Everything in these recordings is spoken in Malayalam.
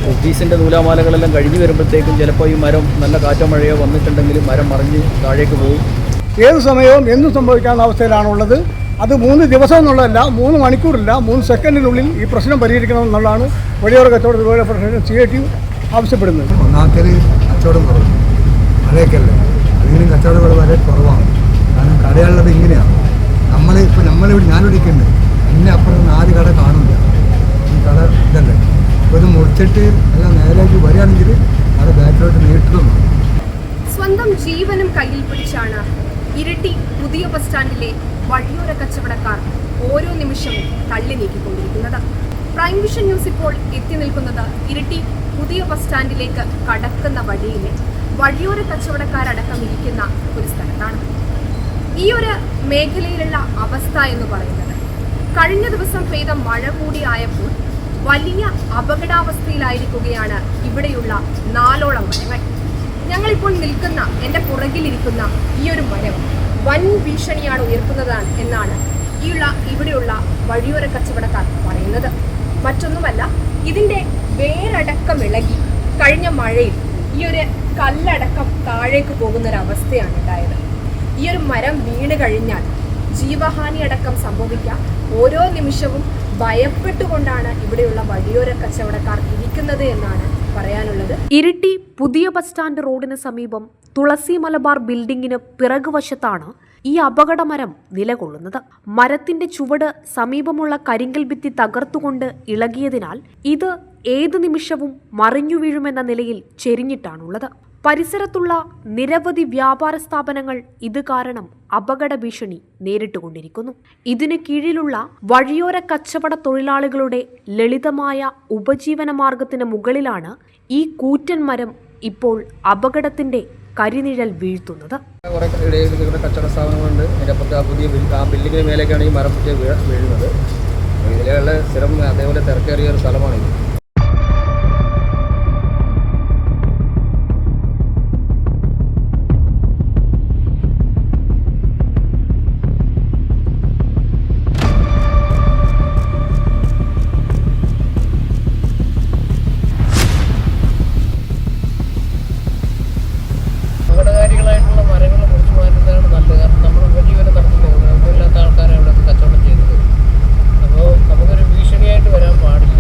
ഓഫീസിൻ്റെ നൂലാമാലകളെല്ലാം കഴിഞ്ഞ് വരുമ്പോഴത്തേക്കും ചിലപ്പോൾ ഈ മരം നല്ല കാറ്റോ മഴയോ വന്നിട്ടുണ്ടെങ്കിൽ മരം മറിഞ്ഞ് താഴേക്ക് പോകും. ഏത് സമയവും എന്തും സംഭവിക്കാവുന്ന അവസ്ഥയിലാണുള്ളത്. അത് 3 ദിവസം എന്നുള്ളതല്ല, 3 മണിക്കൂറില്ല, 3 സെക്കൻഡിനുള്ളിൽ ഈ പ്രശ്നം പരിഹരിക്കണമെന്നുള്ളതാണ് വഴിയോര കച്ചവട തൊഴിലാളി ഫെഡറേഷൻ CIT ആവശ്യപ്പെടുന്നത്. ഒന്നാമത്തെ കച്ചവടം കുറവ്, മഴയൊക്കെയല്ലേ, അതിനും കച്ചവടങ്ങൾ വളരെ കുറവാണ്. കാരണം കടയുള്ളത് ഇങ്ങനെയാണ്. നമ്മളിവിടെ ഞാനിവിടേക്കുണ്ട്, എന്നെ അപ്പുറം 4 കട കാണില്ല. ഈ കട ഇതല്ലേ, ഇപ്പോൾ ഇത് മുറിച്ചിട്ട് എല്ലാം നേരേക്ക് വരികയാണെങ്കിൽ അത് ബാക്കിലോട്ട് നേരിട്ടതുമാണ്. സ്വന്തം ജീവനും കയ്യിൽ പിടിച്ചാണ് ഇരിട്ടി പുതിയ ബസ് സ്റ്റാൻഡിലെ വഴിയോര കച്ചവടക്കാർ ഓരോ നിമിഷവും തള്ളി നീക്കിക്കൊണ്ടിരിക്കുന്നത്. പ്രൈം വിഷൻ ന്യൂസ് ഇപ്പോൾ എത്തി നിൽക്കുന്നത് ഇരിട്ടി പുതിയ ബസ് സ്റ്റാൻഡിലേക്ക് കടക്കുന്ന വഴിയിലെ വഴിയോര കച്ചവടക്കാരടക്കം ഇരിക്കുന്ന ഒരു സ്ഥലത്താണ്. ഈ ഒരു മേഖലയിലുള്ള അവസ്ഥ എന്ന് പറയുന്നത് കഴിഞ്ഞ ദിവസം പെയ്ത മഴ കൂടി ആയപ്പോൾ വലിയ അപകടാവസ്ഥയിലായിരിക്കുകയാണ് ഇവിടെയുള്ള 4ഓളം മരങ്ങൾ. ഞങ്ങളിപ്പോൾ നിൽക്കുന്ന എൻ്റെ പുറകിലിരിക്കുന്ന ഈ ഒരു മരം വൻ ഭീഷണിയാണ് ഉയർത്തുന്നതാണ് എന്നാണ് ഇവിടെയുള്ള വഴിയോര കച്ചവടക്കാർ പറയുന്നത്. മറ്റൊന്നുമല്ല, ഇതിൻ്റെ വേരടക്കം ഇളകി കഴിഞ്ഞ മഴയിൽ ഈ ഒരു കല്ലടക്കം താഴേക്ക് പോകുന്നൊരവസ്ഥയാണ് ഉണ്ടായത്. ഈ ഒരു മരം വീണ് കഴിഞ്ഞാൽ ജീവഹാനി അടക്കം സംഭവിക്കാം. ഓരോ നിമിഷവും ഭയപ്പെട്ടുകൊണ്ടാണ് ഇവിടെയുള്ള വഴിയോര കച്ചവടക്കാർ ഇരിക്കുന്നത് എന്നാണ് പറയാനുള്ളത്. ഇരിട്ടി പുതിയ ബസ് സ്റ്റാൻഡ് റോഡിന് സമീപം തുളസി മലബാർ ബിൽഡിംഗിന് പിറകുവശത്താണ് ഈ അപകടമരം നിലകൊള്ളുന്നത്. മരത്തിന്റെ ചുവട് സമീപമുള്ള കരിങ്കൽ ഭിത്തി തകർത്തുകൊണ്ട് ഇളകിയതിനാൽ ഇത് ഏതു നിമിഷവും മറിഞ്ഞു വീഴുമെന്ന നിലയിൽ ചെരിഞ്ഞിട്ടാണുള്ളത്. പരിസരത്തുള്ള നിരവധി വ്യാപാര സ്ഥാപനങ്ങൾ ഇത് കാരണം അപകട ഭീഷണി നേരിട്ടുകൊണ്ടിരിക്കുന്നു. ഇതിനു കീഴിലുള്ള വഴിയോര കച്ചവട തൊഴിലാളികളുടെ ലളിതമായ ഉപജീവന മാർഗത്തിന് മുകളിലാണ് ഈ കൂറ്റൻ മരം ഇപ്പോൾ അപകടത്തിന്റെ കരിനിഴൽ വീഴ്ത്തുന്നത്. കുറേ കച്ചവട സ്ഥാപനങ്ങളുണ്ട്. അതിൻ്റെ അപ്പുറത്ത് പുതിയ ബിൽഡിങ്ങിന് മേലേക്കാണ് ഈ മരം വീഴുന്നത്. ഇതിലുള്ള സ്ഥിരം അതേപോലെ തിരക്കേറിയ ഒരു സ്ഥലമാണിത്. അപകടകാരികളായിട്ടുള്ള മരങ്ങൾ മുറിച്ചു മാറ്റുന്നതാണ് നല്ലത്. കാരണം നമ്മൾ ഉപജീവനം നടത്തുന്നത് ഇല്ലാത്ത ആൾക്കാരെ ഇവിടെ കച്ചവടം ചെയ്യുന്നത്. അപ്പോൾ നമുക്കൊരു ഭീഷണിയായിട്ട് വരാൻ പാടില്ല.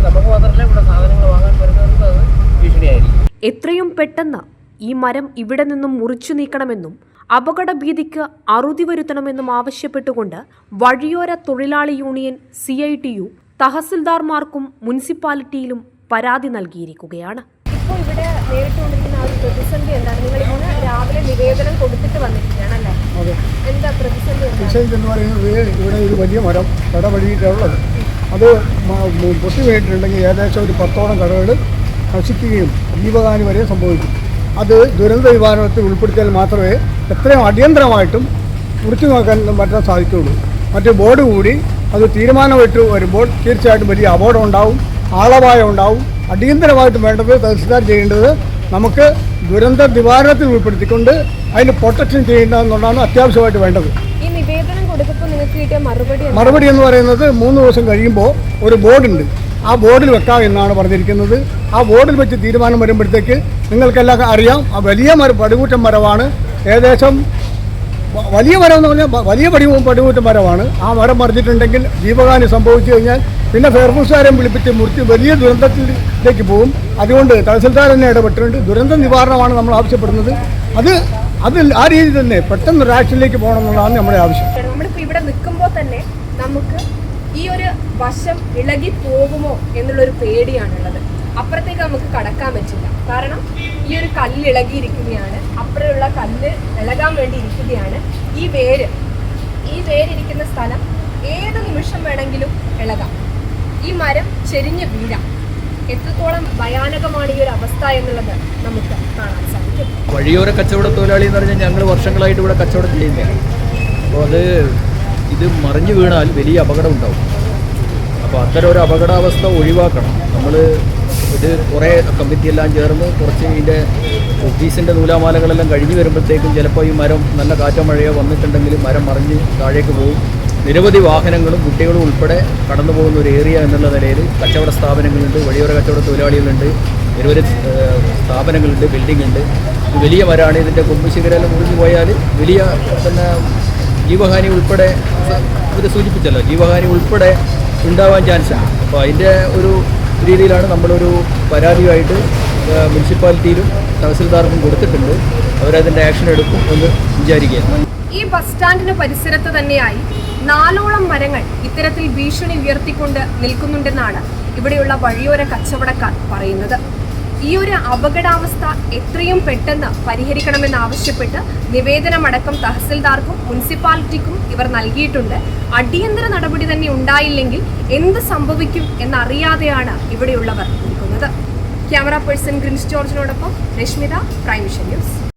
നമുക്ക് മാത്രമല്ല, ഇവിടെ സാധനങ്ങൾ വാങ്ങാൻ വരുന്നവർക്ക് അത് ഭീഷണിയായിരിക്കും. എത്രയും പെട്ടെന്ന് ഈ മരം ഇവിടെ നിന്നും മുറിച്ചു നീക്കണമെന്നും അപകട ഭീതിക്ക് അറുതി വരുത്തണമെന്നും ആവശ്യപ്പെട്ടുകൊണ്ട് വഴിയോര തൊഴിലാളി യൂണിയൻ CITU തഹസിൽദാർമാർക്കും മുനിസിപ്പാലിറ്റിയിലും പരാതി നൽകിയിരിക്കുകയാണ്. ഇപ്പോൾ ഇവിടെ നേരിട്ടുകൊണ്ടിരിക്കുന്ന ആ ഒരു പ്രതിസന്ധി എന്താണ്? നിങ്ങൾ ഇന്ന് രാവിലെ നിവേദനം കൊടുത്തിട്ട് വന്നിരിക്കുകയാണല്ലേ? എന്താ പ്രതിസന്ധി എന്ന് പറയുന്നത്, ഇവിടെ ഒരു വലിയ മരം കടവഴിയിട്ടുള്ളത്. അത് പൊട്ടി വീണിട്ടുണ്ടെങ്കിൽ ഏകദേശം ഒരു 10ഓളം കടകൾ നശിക്കുകയും ജീവഹാനി വരെ സംഭവിക്കും. അത് ദുരന്ത നിവാരണത്തിൽ ഉൾപ്പെടുത്തിയാൽ മാത്രമേ എത്രയും അടിയന്തരമായിട്ടും മുറിച്ചു നോക്കാൻ പറ്റാൻ സാധിക്കുകയുള്ളൂ. മറ്റ് ബോർഡ് കൂടി അത് തീരുമാനമായിട്ട് വരുമ്പോൾ തീർച്ചയായിട്ടും വലിയ അപകടം ഉണ്ടാവും, ആളപായം ഉണ്ടാവും. അടിയന്തരമായിട്ട് വേണ്ടത് തഹസിൽദാർ ചെയ്യേണ്ടത് നമുക്ക് ദുരന്ത നിവാരണത്തിൽ ഉൾപ്പെടുത്തിക്കൊണ്ട് അതിന് പ്രൊട്ടക്ഷൻ ചെയ്യേണ്ടതെന്നുള്ളതാണ് അത്യാവശ്യമായിട്ട് വേണ്ടത്. ഈ നിവേദനം കൊടുത്തപ്പോൾ നിങ്ങൾക്ക് കിട്ടിയ മറുപടി എന്ന് പറയുന്നത് 3 ദിവസം കഴിയുമ്പോൾ ഒരു ബോർഡുണ്ട്, ആ ബോർഡിൽ വെക്കാം എന്നാണ് പറഞ്ഞിരിക്കുന്നത്. ആ ബോർഡിൽ വെച്ച് തീരുമാനം വരുമ്പോഴത്തേക്ക് നിങ്ങൾക്കെല്ലാം അറിയാം, ആ വലിയ പടുകൂറ്റൻ മരമാണ്. ഏകദേശം വലിയ മരം എന്ന് പറഞ്ഞാൽ വലിയ പടുകൂറ്റൻ മരമാണ്. ആ മരം മറിഞ്ഞിട്ടുണ്ടെങ്കിൽ ജീവഹാനി സംഭവിച്ചു കഴിഞ്ഞാൽ പിന്നെ ഫെയർഫോഴ്സുകാരെ വിളിപ്പിച്ച് മുറിച്ച് വലിയ ദുരന്തത്തിലേക്ക് പോകും. അതുകൊണ്ട് തഹസിൽദാർ തന്നെ ഇടപെട്ടിട്ടുണ്ട്. ദുരന്ത നിവാരണമാണ് നമ്മൾ ആവശ്യപ്പെടുന്നത്. അത് ആ രീതിയിൽ തന്നെ പെട്ടെന്ന് ഒരു ആക്ഷനിലേക്ക് പോകണം എന്നുള്ളതാണ് നമ്മുടെ ആവശ്യം. നമ്മളിപ്പോൾ ഇവിടെ നിൽക്കുമ്പോൾ തന്നെ നമുക്ക് ഈ ഒരു വശം ഇളകി പോകുമോ എന്നുള്ളൊരു പേടിയാണുള്ളത്. അപ്പുറത്തേക്ക് നമുക്ക് കടക്കാൻ പറ്റില്ല. കാരണം ഈ ഒരു കല്ല് ഇളകിയിരിക്കുകയാണ്, അപ്പുറമുള്ള കല്ല് ഇളകാൻ വേണ്ടി ഇരിക്കുകയാണ്. ഈ വേരിരിക്കുന്ന സ്ഥലം ഏത് നിമിഷം വേണമെങ്കിലും ഇളകാം. ഈ മരം ചെരിഞ്ഞ് വീഴാം. എത്രത്തോളം ഭയാനകമാണ് ഈ ഒരു അവസ്ഥ എന്നുള്ളത് നമുക്ക് കാണാൻ സാധിക്കും. വഴിയോര കച്ചവട തൊഴിലാളി എന്ന് പറഞ്ഞാൽ ഞങ്ങൾ വർഷങ്ങളായിട്ട് ഇവിടെ കച്ചവടം ചെയ്യുന്നതാണ്. അപ്പോൾ ഇത് മറിഞ്ഞു വീണാൽ വലിയ അപകടം ഉണ്ടാവും. അപ്പോൾ അത്തരം ഒരു അപകടാവസ്ഥ ഒഴിവാക്കണം. നമ്മൾ ഇത് കുറേ കമ്മിറ്റിയെല്ലാം ചേർന്ന് കുറച്ച് ഇതിൻ്റെ ഓഫീസിൻ്റെ നൂലാമാലകളെല്ലാം കഴിഞ്ഞ് വരുമ്പോഴത്തേക്കും ചിലപ്പോൾ ഈ മരം നല്ല കാറ്റോ മഴയോ വന്നിട്ടുണ്ടെങ്കിൽ മരം മറിഞ്ഞ് താഴേക്ക് പോകും. നിരവധി വാഹനങ്ങളും കുട്ടികളും ഉൾപ്പെടെ കടന്നു പോകുന്ന ഒരു ഏരിയ എന്നുള്ള നിലയിൽ കച്ചവട സ്ഥാപനങ്ങളുണ്ട്, വഴിയോര കച്ചവട തൊഴിലാളികളുണ്ട്, നിരവധി സ്ഥാപനങ്ങളുണ്ട്, ബിൽഡിംഗ് ഉണ്ട്. ഇത് വലിയ മരമാണ്. ഇതിൻ്റെ കൊമ്പ് ശിഖരെല്ലാം മുറിഞ്ഞു പോയാൽ വലിയ പിന്നെ ജീവഹാനി ഉൾപ്പെടെ ഇത് സൂചിപ്പിച്ചല്ലോ, ജീവഹാനി ഉൾപ്പെടെ ഉണ്ടാവാൻ ചാൻസാണ്. അപ്പോൾ അതിൻ്റെ ഒരു രീതിയിലാണ് നമ്മളൊരു പരാതിയായിട്ട് മുനിസിപ്പാലിറ്റിയിലും തഹസിൽദാർക്കും കൊടുത്തിട്ടുണ്ട്. അവരതിൻ്റെ ആക്ഷൻ എടുക്കും എന്ന് വിചാരിക്കുകയാണ്. ഈ ബസ് സ്റ്റാൻഡിന് പരിസരത്ത് തന്നെയായി 4ഓളം മരങ്ങൾ ഇത്തരത്തിൽ ഭീഷണി ഉയർത്തിക്കൊണ്ട് നിൽക്കുന്നുണ്ടെന്നാണ് ഇവിടെയുള്ള വഴിയോര കച്ചവടക്കാർ പറയുന്നത്. ഈ ഒരു അപകടാവസ്ഥ എത്രയും പെട്ടെന്ന് പരിഹരിക്കണമെന്നാവശ്യപ്പെട്ട് നിവേദനമടക്കം തഹസിൽദാർക്കും മുനിസിപ്പാലിറ്റിക്കും ഇവർ നൽകിയിട്ടുണ്ട്. അടിയന്തര നടപടി തന്നെ ഉണ്ടായില്ലെങ്കിൽ എന്ത് സംഭവിക്കും എന്നറിയാതെയാണ് ഇവിടെയുള്ളവർ നിൽക്കുന്നത്. ക്യാമറ പേഴ്സൺ ഗ്രിൻസ് ജോർജിനോടൊപ്പം രശ്മിത, പ്രൈം വിഷൻ ന്യൂസ്.